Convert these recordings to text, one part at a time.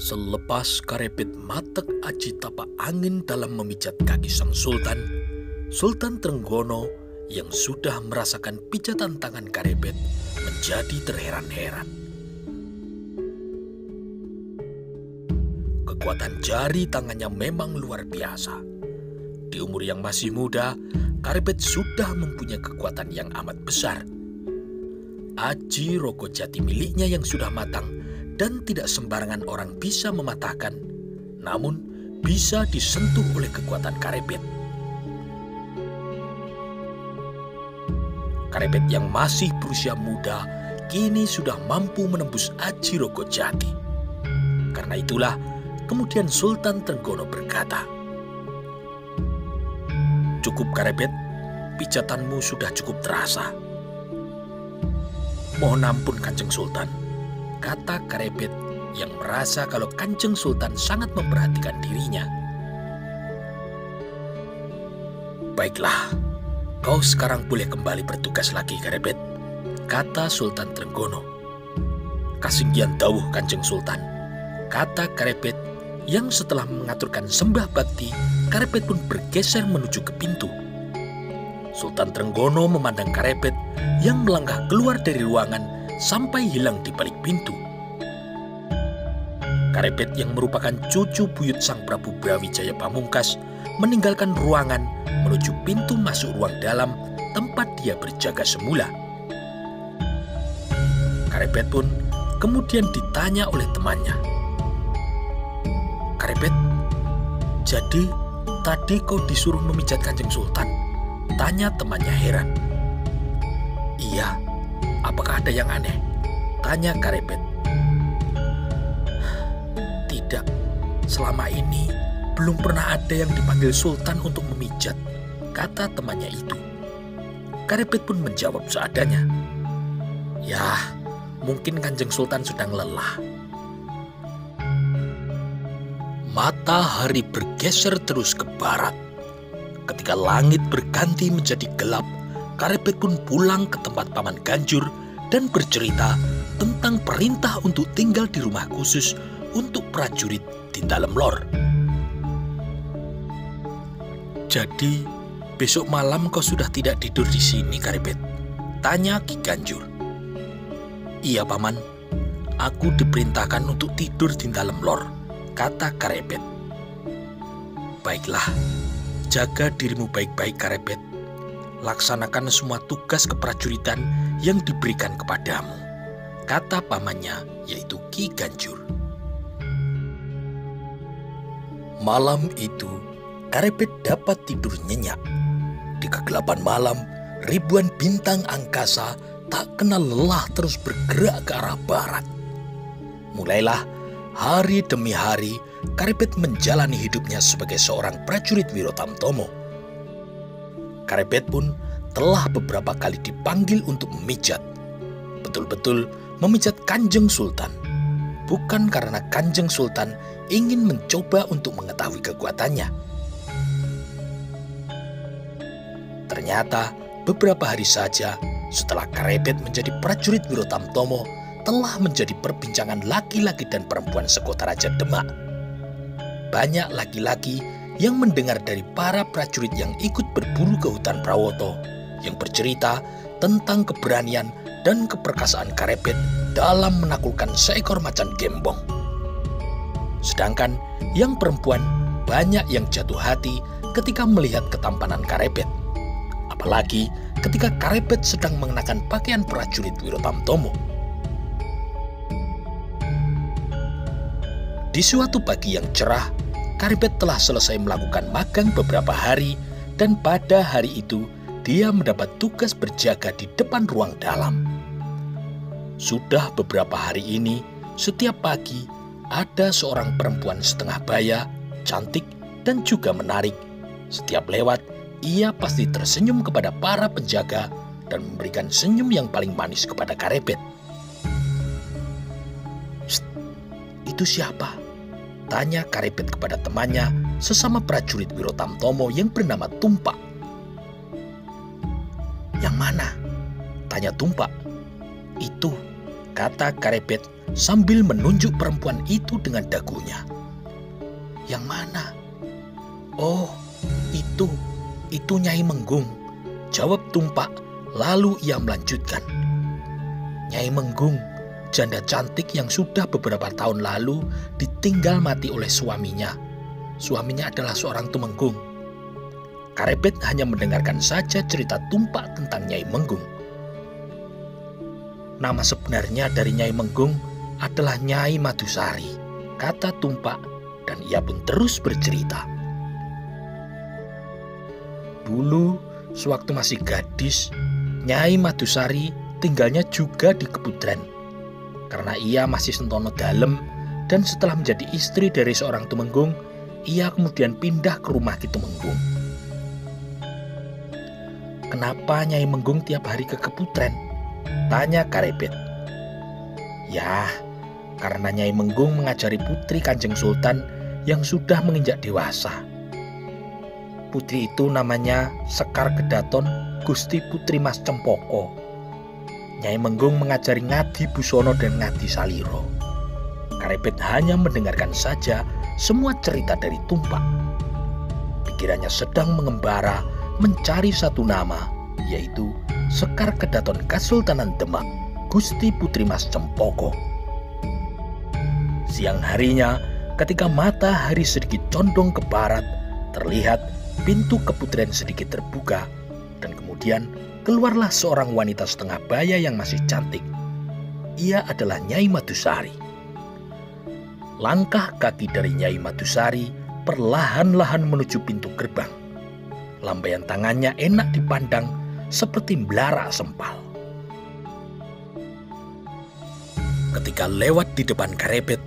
Selepas Karepet matek aji tapak angin dalam memijat kaki sang sultan, Sultan Trenggono yang sudah merasakan pijatan tangan Karepet menjadi terheran-heran. Kekuatan jari tangannya memang luar biasa. Di umur yang masih muda, Karepet sudah mempunyai kekuatan yang amat besar. Aji rogo jati miliknya yang sudah matang dan tidak sembarangan orang bisa mematahkan, namun bisa disentuh oleh kekuatan Karepet. Karepet yang masih berusia muda kini sudah mampu menembus aji rogo jati. Karena itulah kemudian Sultan Trenggono berkata, "Cukup Karepet, pijatanmu sudah cukup terasa." "Mohon ampun Kanjeng Sultan," kata Karepet yang merasa kalau Kanjeng Sultan sangat memperhatikan dirinya. "Baiklah, kau sekarang boleh kembali bertugas lagi Karepet," kata Sultan Trenggono. "Kasinggihan dawuh Kanjeng Sultan," kata Karepet yang setelah mengaturkan sembah bakti, Karepet pun bergeser menuju ke pintu. Sultan Trenggono memandang Karepet yang melangkah keluar dari ruangan sampai hilang di balik pintu. Karepet yang merupakan cucu buyut Sang Prabu Brawijaya Pamungkas meninggalkan ruangan menuju pintu masuk ruang dalam tempat dia berjaga semula. Karepet pun kemudian ditanya oleh temannya. "Karepet, jadi tadi kau disuruh memijat Kanjeng Sultan?" tanya temannya heran. "Iya, apakah ada yang aneh?" tanya Karepet. "Tidak, selama ini belum pernah ada yang dipanggil Sultan untuk memijat," kata temannya itu. Karepet pun menjawab seadanya. "Ya, mungkin Kanjeng Sultan sedang lelah." Matahari bergeser terus ke barat. Ketika langit berganti menjadi gelap, Karepet pun pulang ke tempat Paman Ganjur dan bercerita tentang perintah untuk tinggal di rumah khusus untuk prajurit di dalam lor. "Jadi, besok malam kau sudah tidak tidur di sini, Karepet?" tanya Ki Ganjur. "Iya, Paman. Aku diperintahkan untuk tidur di dalam lor," kata Karepet. "Baiklah, jaga dirimu baik-baik Karepet. Laksanakan semua tugas keprajuritan yang diberikan kepadamu," kata pamannya yaitu Ki Ganjur. Malam itu, Karepet dapat tidur nyenyak. Di kegelapan malam, ribuan bintang angkasa tak kenal lelah terus bergerak ke arah barat. Mulailah hari demi hari, Karepet menjalani hidupnya sebagai seorang prajurit Wirotamtomo. Karepet pun telah beberapa kali dipanggil untuk memijat. Betul-betul memijat Kanjeng Sultan. Bukan karena Kanjeng Sultan ingin mencoba untuk mengetahui kekuatannya. Ternyata beberapa hari saja setelah Karepet menjadi prajurit Wirotamtomo, telah menjadi perbincangan laki-laki dan perempuan sekota Raja Demak. Banyak laki-laki yang mendengar dari para prajurit yang ikut berburu ke hutan Prawoto, yang bercerita tentang keberanian dan keperkasaan Karepet dalam menaklukkan seekor macan gembong. Sedangkan yang perempuan banyak yang jatuh hati ketika melihat ketampanan Karepet. Apalagi ketika Karepet sedang mengenakan pakaian prajurit Wirotamtomo. Di suatu pagi yang cerah, Karepet telah selesai melakukan magang beberapa hari dan pada hari itu dia mendapat tugas berjaga di depan ruang dalam. Sudah beberapa hari ini, setiap pagi ada seorang perempuan setengah baya, cantik dan juga menarik. Setiap lewat, ia pasti tersenyum kepada para penjaga dan memberikan senyum yang paling manis kepada Karepet. "Shh, itu siapa?" tanya Karepet kepada temannya sesama prajurit Wirotamtomo yang bernama Tumpak. "Yang mana?" tanya Tumpak. "Itu," kata Karepet sambil menunjuk perempuan itu dengan dagunya. "Yang mana?" "Oh, itu Nyai Menggung," jawab Tumpak, lalu ia melanjutkan. "Nyai Menggung, janda cantik yang sudah beberapa tahun lalu ditinggal mati oleh suaminya. Suaminya adalah seorang tumenggung." Karebet hanya mendengarkan saja cerita Tumpak tentang Nyai Menggung. "Nama sebenarnya dari Nyai Menggung adalah Nyai Madusari," kata Tumpak, dan ia pun terus bercerita. "Dulu, sewaktu masih gadis, Nyai Madusari tinggalnya juga di Kepudren. Karena ia masih sentono dalem, dan setelah menjadi istri dari seorang tumenggung, ia kemudian pindah ke rumah Ki Tumenggung." "Kenapa Nyai Menggung tiap hari ke Kepudren?" tanya Karebet. "Ya, karena Nyai Menggung mengajari putri Kanjeng Sultan yang sudah menginjak dewasa. Putri itu namanya Sekar Kedaton Gusti Putri Mas Cempoko. Nyai Menggung mengajari Ngadi Busono dan Ngadi Saliro." Karebet hanya mendengarkan saja semua cerita dari Tumpak. Pikirannya sedang mengembara mencari satu nama, yaitu Sekar Kedaton Kasultanan Demak Gusti Putri Mas Cempoko. Siang harinya, ketika matahari sedikit condong ke barat, terlihat pintu Kepudren sedikit terbuka, dan kemudian keluarlah seorang wanita setengah baya yang masih cantik. Ia adalah Nyai Madusari. Langkah kaki dari Nyai Madusari perlahan-lahan menuju pintu gerbang. Lambaian tangannya enak dipandang seperti belarak sempal. Ketika lewat di depan Karebet,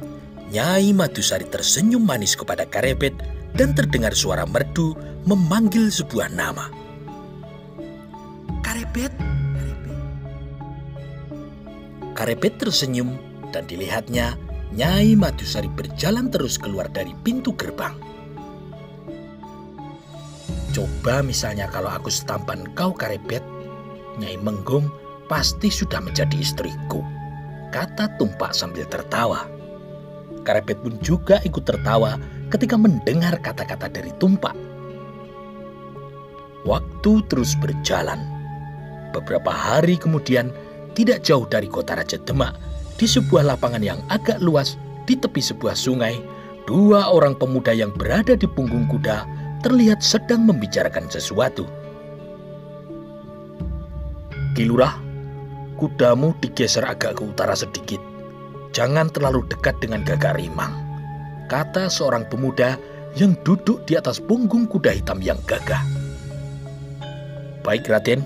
Nyai Madusari tersenyum manis kepada Karebet dan terdengar suara merdu memanggil sebuah nama. "Karebet." Karebet tersenyum dan dilihatnya Nyai Madusari berjalan terus keluar dari pintu gerbang. "Coba misalnya kalau aku setampan kau, Karebet, Nyai Menggung pasti sudah menjadi istriku," kata Tumpak sambil tertawa. Karebet pun juga ikut tertawa ketika mendengar kata-kata dari Tumpak. Waktu terus berjalan. Beberapa hari kemudian, tidak jauh dari kota Raja Demak, di sebuah lapangan yang agak luas di tepi sebuah sungai, dua orang pemuda yang berada di punggung kuda terlihat sedang membicarakan sesuatu. "Ki Lurah, kudamu digeser agak ke utara sedikit. Jangan terlalu dekat dengan Gagak Rimang," kata seorang pemuda yang duduk di atas punggung kuda hitam yang gagah. "Baik, Raden,"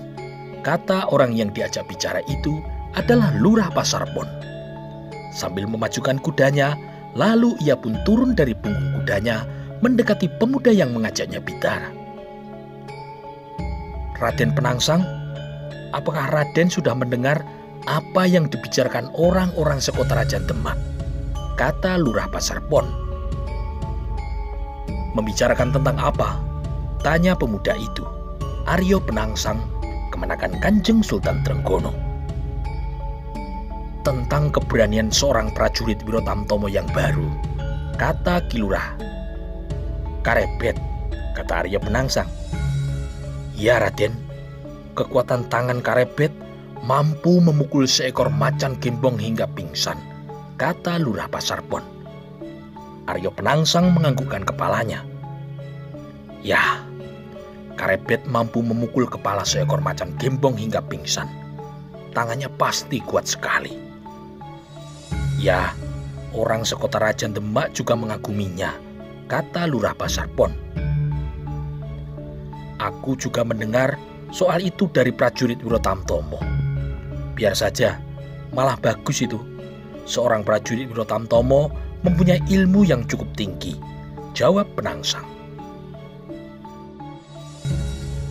kata orang yang diajak bicara itu adalah Lurah Pasarpon. Sambil memajukan kudanya, lalu ia pun turun dari punggung kudanya mendekati pemuda yang mengajaknya bicara. "Raden Penangsang, apakah Raden sudah mendengar apa yang dibicarakan orang-orang sekota Raja Demak?" kata Lurah Pasarpon. "Membicarakan tentang apa?" tanya pemuda itu. "Aryo Penangsang, kemenakan Kanjeng Sultan Trenggono." "Tentang keberanian seorang prajurit Wirotamtomo yang baru," kata Ki Lurah. "Karebet," kata Aryo Penangsang. "Ya, Raden, kekuatan tangan Karebet mampu memukul seekor macan gembong hingga pingsan," kata Lurah Pasarpon. Aryo Penangsang menganggukkan kepalanya. "Ya, Karebet mampu memukul kepala seekor macan gembong hingga pingsan. Tangannya pasti kuat sekali." "Ya, orang sekota Raja Demak juga mengaguminya," kata Lurah Pasarpon. "Aku juga mendengar soal itu dari prajurit Wirotamtomo. Biar saja, malah bagus itu. Seorang prajurit Wirotamtomo mempunyai ilmu yang cukup tinggi," jawab Penangsang.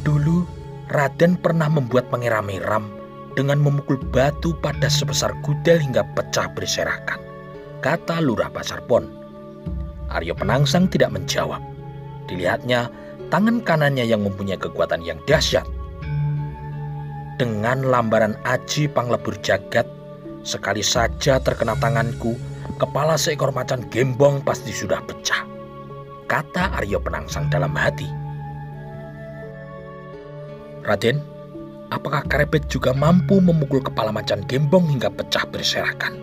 "Dulu Raden pernah membuat mengeram-eram dengan memukul batu padas sebesar gudel hingga pecah berserakan," kata Lurah Pasarpon. Aryo Penangsang tidak menjawab. Dilihatnya tangan kanannya yang mempunyai kekuatan yang dahsyat. Dengan lambaran aji panglebur jagat, Sekali saja terkena tanganku, kepala seekor macan gembong pasti sudah pecah, kata Arya Penangsang dalam hati. Raden, apakah Karepet juga mampu memukul kepala macan gembong hingga pecah berserakan?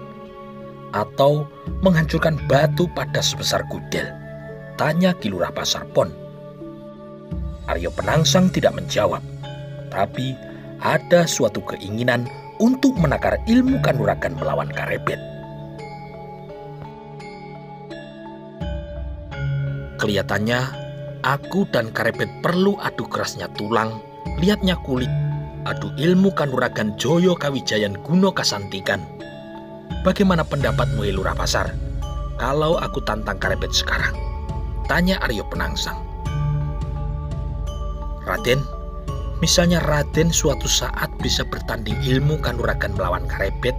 Atau menghancurkan batu padas sebesar gudel? Tanya Ki Lurah Pasarpon. Arya Penangsang tidak menjawab, tapi ada suatu keinginan untuk menakar ilmu kanuragan melawan Karepet. Kelihatannya aku dan Karepet perlu adu kerasnya tulang, lihatnya kulit, adu ilmu kanuragan Joyo Kawijayan Guno Kasantikan. Bagaimana pendapatmu, Lurah Pasar, kalau aku tantang Karepet sekarang? Tanya Arya Penangsang. Raden, misalnya Raden suatu saat bisa bertanding ilmu kanuragan melawan Karepet,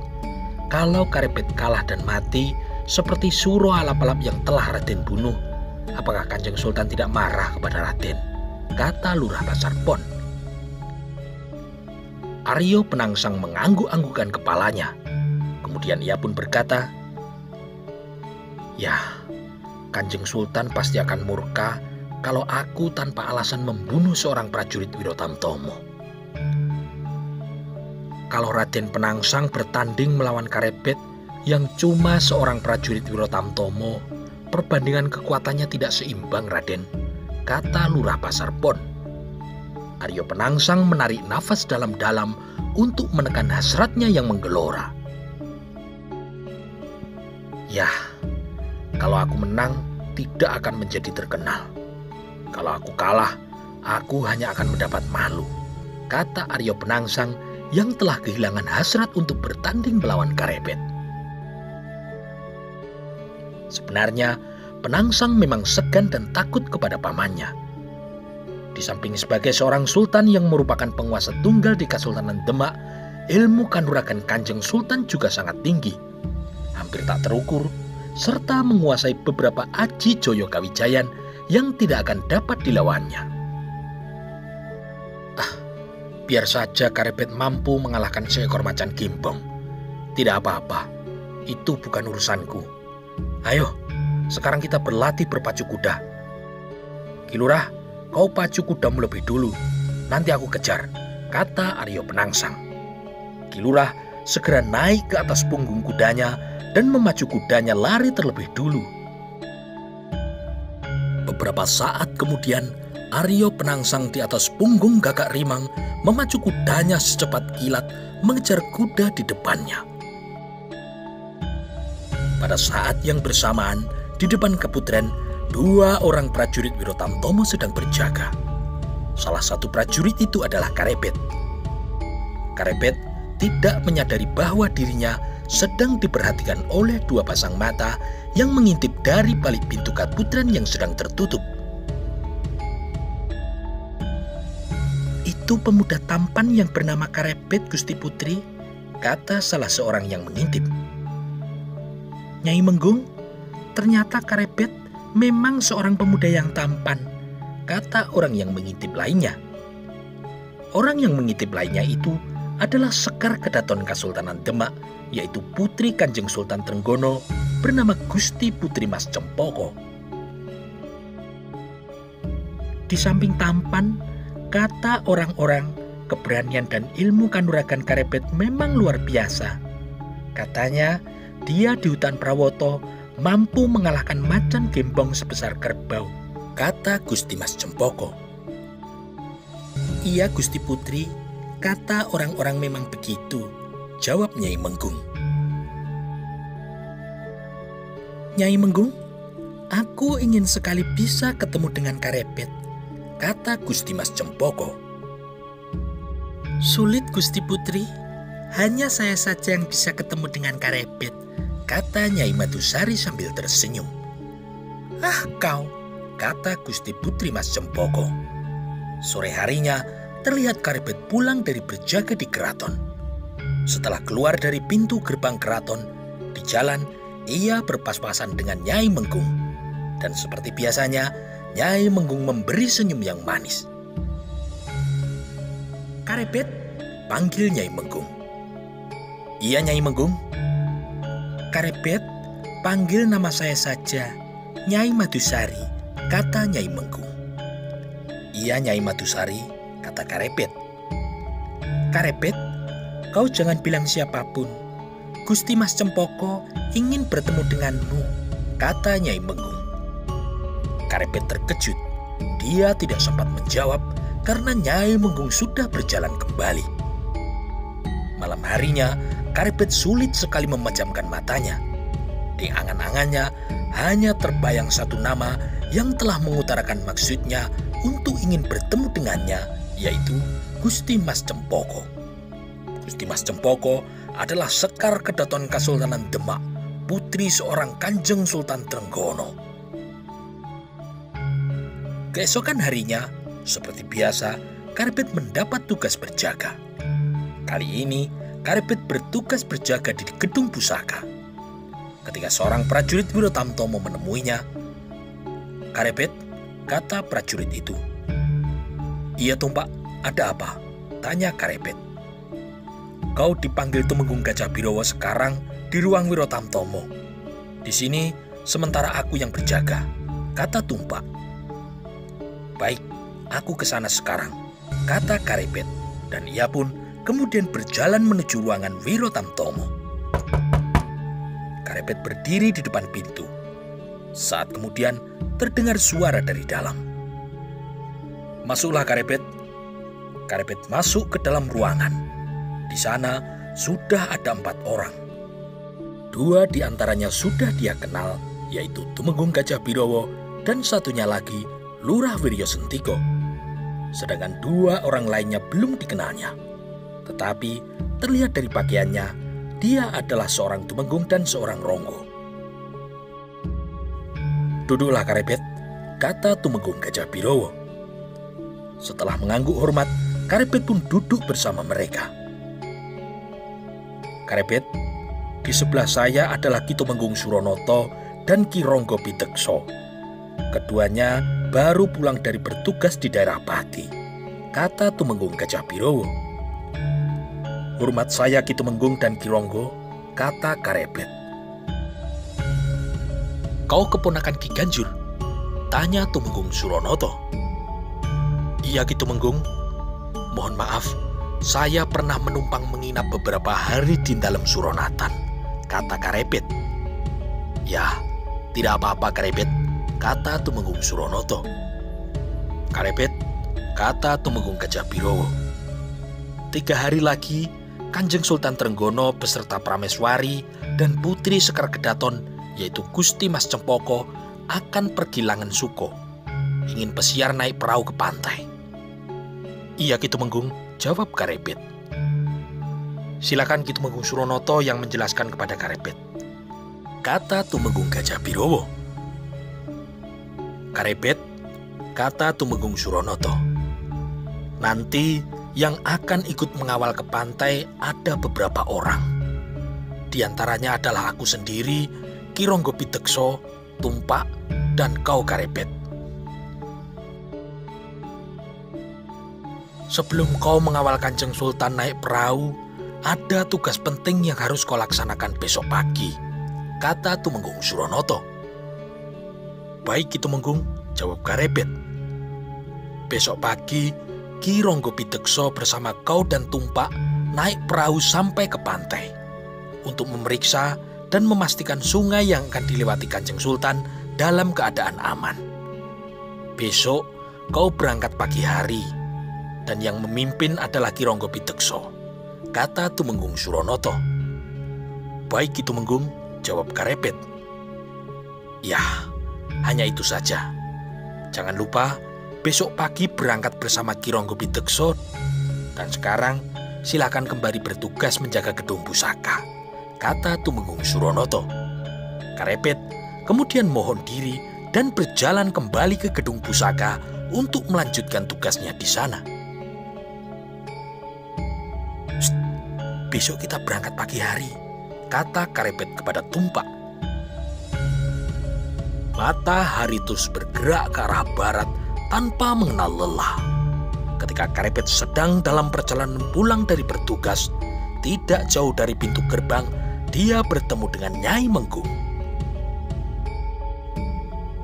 kalau Karepet kalah dan mati seperti Suro Alap-alap yang telah Raden bunuh, apakah Kanjeng Sultan tidak marah kepada Raden? Kata Lurah Pasarpon. Arya Penangsang mengangguk-anggukkan kepalanya. Kemudian ia pun berkata, "Ya, Kanjeng Sultan pasti akan murka kalau aku tanpa alasan membunuh seorang prajurit Wirotamtomo. Kalau Raden Penangsang bertanding melawan Karepet yang cuma seorang prajurit Wirotamtomo, perbandingan kekuatannya tidak seimbang, Raden," kata Lurah Pasarpon. Arya Penangsang menarik nafas dalam-dalam untuk menekan hasratnya yang menggelora. "Ya, kalau aku menang tidak akan menjadi terkenal. Kalau aku kalah, aku hanya akan mendapat malu," kata Arya Penangsang yang telah kehilangan hasrat untuk bertanding melawan Karepet. Sebenarnya, Penangsang memang segan dan takut kepada pamannya. Di samping sebagai seorang sultan yang merupakan penguasa tunggal di Kesultanan Demak, ilmu kanuragan Kanjeng Sultan juga sangat tinggi, hampir tak terukur, serta menguasai beberapa aji Joyo Kawijayan yang tidak akan dapat dilawannya. Biar saja Karepet mampu mengalahkan seekor macan gembong. Tidak apa-apa, itu bukan urusanku. Ayo, sekarang kita berlatih berpacu kuda. Ki Lurah, kau pacu kudamu lebih dulu, nanti aku kejar, kata Arya Penangsang. Ki Lurah segera naik ke atas punggung kudanya dan memacu kudanya lari terlebih dulu. Beberapa saat kemudian, Arya Penangsang di atas punggung Gagak Rimang memacu kudanya secepat kilat mengejar kuda di depannya. Pada saat yang bersamaan, di depan Keputren, dua orang prajurit Wirotamtomo sedang berjaga. Salah satu prajurit itu adalah Karepet. Karepet tidak menyadari bahwa dirinya sedang diperhatikan oleh dua pasang mata yang mengintip dari balik pintu Keputren yang sedang tertutup. "Itu pemuda tampan yang bernama Karepet, Gusti Putri," kata salah seorang yang mengintip. "Nyai Menggung, ternyata Karepet memang seorang pemuda yang tampan," kata orang yang mengintip lainnya. Orang yang mengintip lainnya itu adalah Sekar Kedaton Kesultanan Demak, yaitu putri Kanjeng Sultan Trenggono bernama Gusti Putri Mas Cempoko. Di samping tampan, kata orang-orang, keberanian dan ilmu kanuragan Karepet memang luar biasa. Katanya, dia di hutan Prawoto mampu mengalahkan macan gembong sebesar kerbau, kata Gusti Mas Cempoko. "Iya Gusti Putri, kata orang-orang memang begitu," jawab Nyai Menggung. "Nyai Menggung, aku ingin sekali bisa ketemu dengan Karepet," kata Gusti Mas Cempoko. "Sulit Gusti Putri, hanya saya saja yang bisa ketemu dengan Karepet," kata Nyai Madusari sambil tersenyum. "Ah kau," kata Gusti Putri Mas Cempoko. Sore harinya terlihat Karepet pulang dari berjaga di keraton. Setelah keluar dari pintu gerbang keraton, di jalan ia berpas-pasan dengan Nyai Menggung. Dan seperti biasanya, Nyai Menggung memberi senyum yang manis. "Karepet," panggil Nyai Menggung. "Iya Nyai Menggung." Karepet, panggil nama saya saja, Nyai Madusari, kata Nyai Menggung. Iya Nyai Madusari, kata Karepet. Karepet, kau jangan bilang siapapun. Gusti Mas Cempoko ingin bertemu denganmu, kata Nyai Menggung. Karepet terkejut. Dia tidak sempat menjawab karena Nyai Menggung sudah berjalan kembali. Malam harinya, Karepet sulit sekali memejamkan matanya. Di angan-angannya hanya terbayang satu nama yang telah mengutarakan maksudnya untuk ingin bertemu dengannya, yaitu Gusti Mas Cempoko. Gusti Mas Cempoko adalah Sekar Kedaton Kasultanan Demak, putri seorang Kanjeng Sultan Trenggono. Keesokan harinya, seperti biasa, Karepet mendapat tugas berjaga. Kali ini, Karepet bertugas berjaga di gedung pusaka. Ketika seorang prajurit Wirotamtomo menemuinya, Karepet, kata prajurit itu. Iya Tumpak, ada apa? Tanya Karepet. Kau dipanggil Tumenggung Gajah Birowo sekarang di ruang Wirotamtomo. Di sini, sementara aku yang berjaga, kata Tumpak. Baik, aku ke sana sekarang, kata Karepet, dan ia pun kemudian berjalan menuju ruangan Wirotamtomo. Karepet berdiri di depan pintu. Saat kemudian terdengar suara dari dalam. Masuklah Karepet. Karepet masuk ke dalam ruangan. Di sana sudah ada 4 orang. 2 di antaranya sudah dia kenal, yaitu Tumenggung Gajah Birowo dan satunya lagi Lurah Wiryo Sentiko. Sedangkan 2 orang lainnya belum dikenalnya. Tetapi terlihat dari pakaiannya, dia adalah seorang Tumenggung dan seorang Ronggo. Duduklah Karepet, kata Tumenggung Gajah Birowo. Setelah mengangguk hormat, Karepet pun duduk bersama mereka. Karepet, di sebelah saya adalah Ki Tumenggung Suronoto dan Ki Ronggo Pitekso. Keduanya baru pulang dari bertugas di daerah Pati, kata Tumenggung Gajah Birowo. Hormat saya Ki Tumenggung dan Ki Ronggo, kata Karepet. Kau keponakan Ki Ganjur? Tanya Tumenggung Suronoto. Iya Ki Tumenggung, mohon maaf, saya pernah menumpang menginap beberapa hari di dalam Suronatan, kata Karepet. Ya, tidak apa-apa Karepet, kata Tumenggung Suronoto. Karepet, kata Tumenggung Gajah Birowo. 3 hari lagi, Kanjeng Sultan Trenggono beserta Prameswari dan Putri Sekar Kedaton, yaitu Gusti Mas Cempoko, akan pergi Langen Suko. Ingin pesiar naik perahu ke pantai. Iya Ki Tumenggung, jawab Karepet. Silakan Ki Tumenggung Suronoto yang menjelaskan kepada Karepet, kata Tumenggung Gajah Birowo. Karepet, kata Tumenggung Suronoto. Nanti yang akan ikut mengawal ke pantai ada beberapa orang. Di antaranya adalah aku sendiri, Ki Ronggo Pitekso, Tumpak, dan kau Karepet. Sebelum kau mengawal Kanjeng Sultan naik perahu, ada tugas penting yang harus kau laksanakan besok pagi, kata Tumenggung Suronoto. Baik Ki Tumenggung, jawab Karepet. Besok pagi, Ki Ronggo Pitekso bersama kau dan Tumpak naik perahu sampai ke pantai untuk memeriksa dan memastikan sungai yang akan dilewati Kanjeng Sultan dalam keadaan aman. Besok kau berangkat pagi hari dan yang memimpin adalah Ki Ronggo Pitekso, kata Tumenggung Suronoto. Baik Ki Tumenggung, jawab Karepet. Ya, hanya itu saja. Jangan lupa besok pagi berangkat bersama Ki Ronggo Pitekso. Dan sekarang silakan kembali bertugas menjaga gedung pusaka, kata Tumenggung Suronoto. Karepet kemudian mohon diri dan berjalan kembali ke gedung pusaka untuk melanjutkan tugasnya di sana. Besok kita berangkat pagi hari, kata Karepet kepada Tumpak. Matahari terus bergerak ke arah barat tanpa mengenal lelah. Ketika Karepet sedang dalam perjalanan pulang dari bertugas, tidak jauh dari pintu gerbang, dia bertemu dengan Nyai Menggung.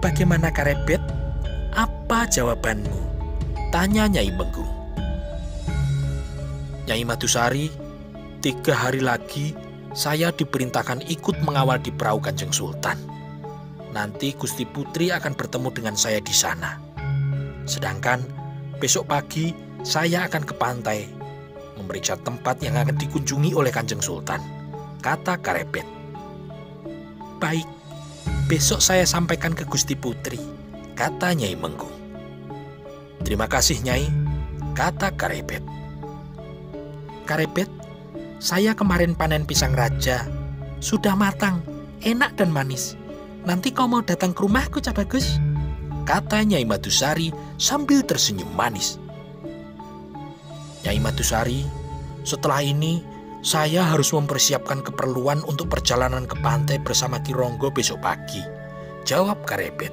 "Bagaimana Karebet? Apa jawabanmu?" tanya Nyai Menggung. "Nyai Madusari, 3 hari lagi saya diperintahkan ikut mengawal di perahu Kanjeng Sultan. Nanti Gusti Putri akan bertemu dengan saya di sana. Sedangkan besok pagi saya akan ke pantai memeriksa tempat yang akan dikunjungi oleh Kanjeng Sultan," kata Karebet. "Baik, besok saya sampaikan ke Gusti Putri," kata Nyai Menggung. "Terima kasih Nyai," kata Karebet. "Karebet, saya kemarin panen pisang raja. Sudah matang, enak dan manis. Nanti kau mau datang ke rumahku, Cak Bagus?" kata Nyai Madusari sambil tersenyum manis. "Nyai Madusari, setelah ini saya harus mempersiapkan keperluan untuk perjalanan ke pantai bersama Ki Ronggo besok pagi," jawab Karebet.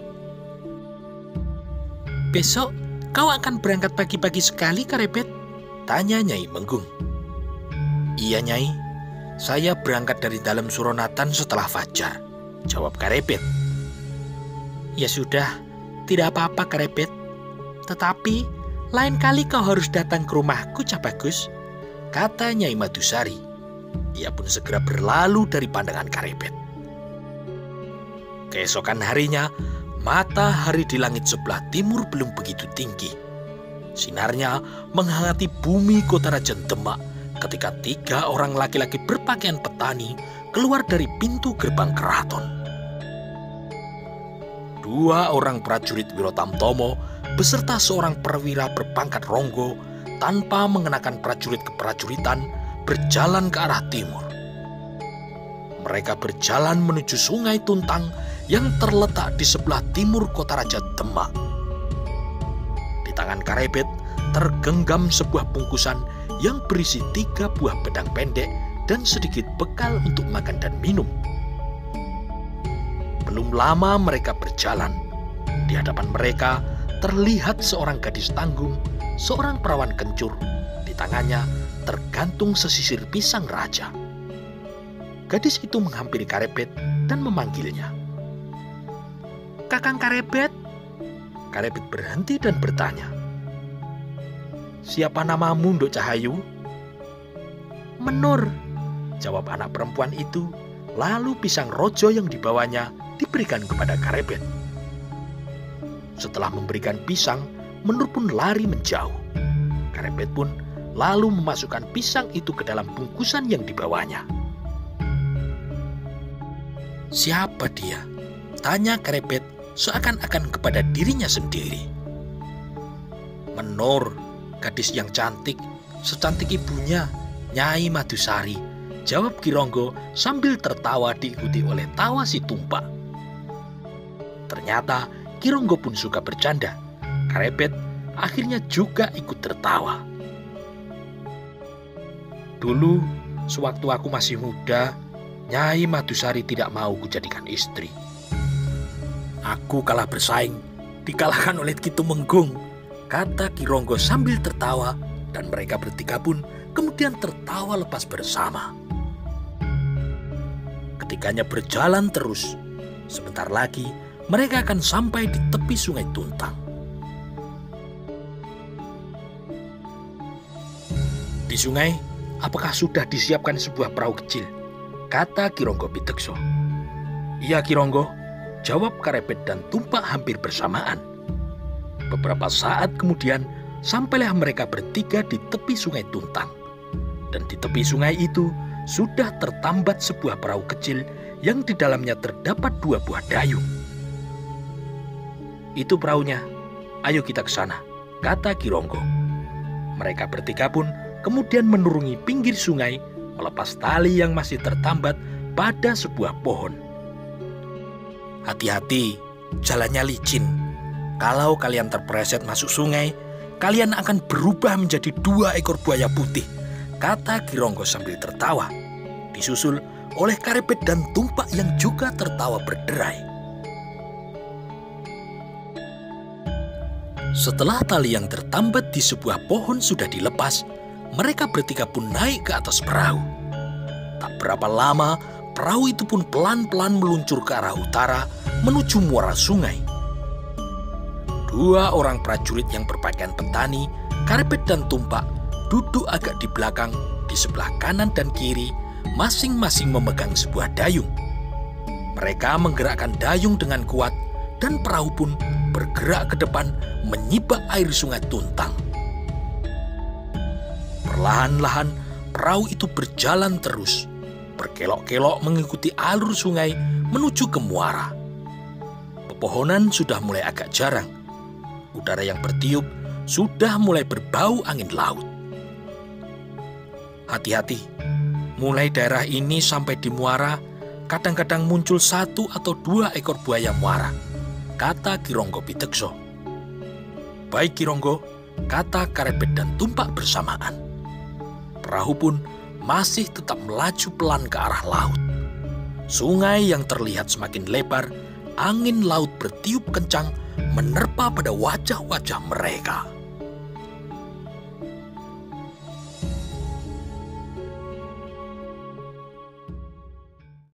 "Besok kau akan berangkat pagi-pagi sekali, Karebet?" tanya Nyai Menggung. "Iya Nyai, saya berangkat dari dalam Suronatan setelah fajar," jawab Karebet. "Ya sudah, tidak apa-apa Karebet. Tetapi lain kali kau harus datang ke rumahku, Cak Bagus," kata Nyai Madusari. Ia pun segera berlalu dari pandangan Karebet. Keesokan harinya, matahari di langit sebelah timur belum begitu tinggi. Sinarnya menghangati bumi kota Raja Demak ketika 3 orang laki-laki berpakaian petani keluar dari pintu gerbang keraton. 2 orang prajurit Wirotamtomo beserta seorang perwira berpangkat Ronggo tanpa mengenakan prajurit keprajuritan berjalan ke arah timur. Mereka berjalan menuju Sungai Tuntang yang terletak di sebelah timur kota Raja Demak. Di tangan Karebet tergenggam sebuah bungkusan yang berisi 3 buah pedang pendek dan sedikit bekal untuk makan dan minum. Belum lama mereka berjalan. Di hadapan mereka terlihat seorang gadis tanggung, seorang perawan kencur. Di tangannya tergantung sesisir pisang raja. Gadis itu menghampiri Karebet dan memanggilnya. "Kakang Karebet." Karebet berhenti dan bertanya, "Siapa namamu, Nduk Cahayu?" "Menur," jawab anak perempuan itu. Lalu pisang rojo yang dibawanya diberikan kepada Karebet. Setelah memberikan pisang, Menur pun lari menjauh. Karebet pun lalu memasukkan pisang itu ke dalam bungkusan yang dibawanya. "Siapa dia?" tanya Karebet seakan-akan kepada dirinya sendiri. "Menur, gadis yang cantik, secantik ibunya, Nyai Madusari," jawab Ki Ronggo sambil tertawa diikuti oleh tawa si Tumpak. Ternyata Ki Ronggo pun suka bercanda. Karebet akhirnya juga ikut tertawa. "Dulu, sewaktu aku masih muda, Nyai Madusari tidak mau kujadikan istri. Aku kalah bersaing, dikalahkan oleh Ki Tumenggung," kata Ki Ronggo sambil tertawa, dan mereka bertiga pun kemudian tertawa lepas bersama. Ketiganya berjalan terus. Sebentar lagi mereka akan sampai di tepi Sungai Tuntang. "Di sungai, apakah sudah disiapkan sebuah perahu kecil?" kata Ki Ronggo Pitekso. "Iya Ki Ronggo," jawab Karebet dan Tumpak hampir bersamaan. Beberapa saat kemudian sampailah mereka bertiga di tepi Sungai Tuntang. Dan di tepi sungai itu sudah tertambat sebuah perahu kecil yang di dalamnya terdapat 2 buah dayung. "Itu perahunya, ayo kita ke sana," kata Ki Ronggo. Mereka bertiga pun kemudian menurungi pinggir sungai, melepas tali yang masih tertambat pada sebuah pohon. "Hati-hati, jalannya licin. Kalau kalian terpeleset masuk sungai, kalian akan berubah menjadi 2 ekor buaya putih," kata Ki Ronggo sambil tertawa, disusul oleh Karebet dan Tumpak yang juga tertawa berderai. Setelah tali yang tertambat di sebuah pohon sudah dilepas, mereka bertiga pun naik ke atas perahu. Tak berapa lama, perahu itu pun pelan-pelan meluncur ke arah utara menuju muara sungai. Dua orang prajurit yang berpakaian petani, Karepet dan Tumpak, duduk agak di belakang, di sebelah kanan dan kiri, masing-masing memegang sebuah dayung. Mereka menggerakkan dayung dengan kuat, dan perahu pun bergerak ke depan menyibak air sungai Tuntang. Perlahan-lahan, perahu itu berjalan terus, berkelok-kelok mengikuti alur sungai menuju ke muara. Pepohonan sudah mulai agak jarang. Udara yang bertiup sudah mulai berbau angin laut. Hati-hati, mulai daerah ini sampai di muara, kadang-kadang muncul 1 atau 2 ekor buaya muara, kata Ki Ronggo Pitekso. Baik Ki Ronggo, kata Karepet dan Tumpak bersamaan. Perahu pun masih tetap melaju pelan ke arah laut. Sungai yang terlihat semakin lebar, angin laut bertiup kencang menerpa pada wajah-wajah mereka.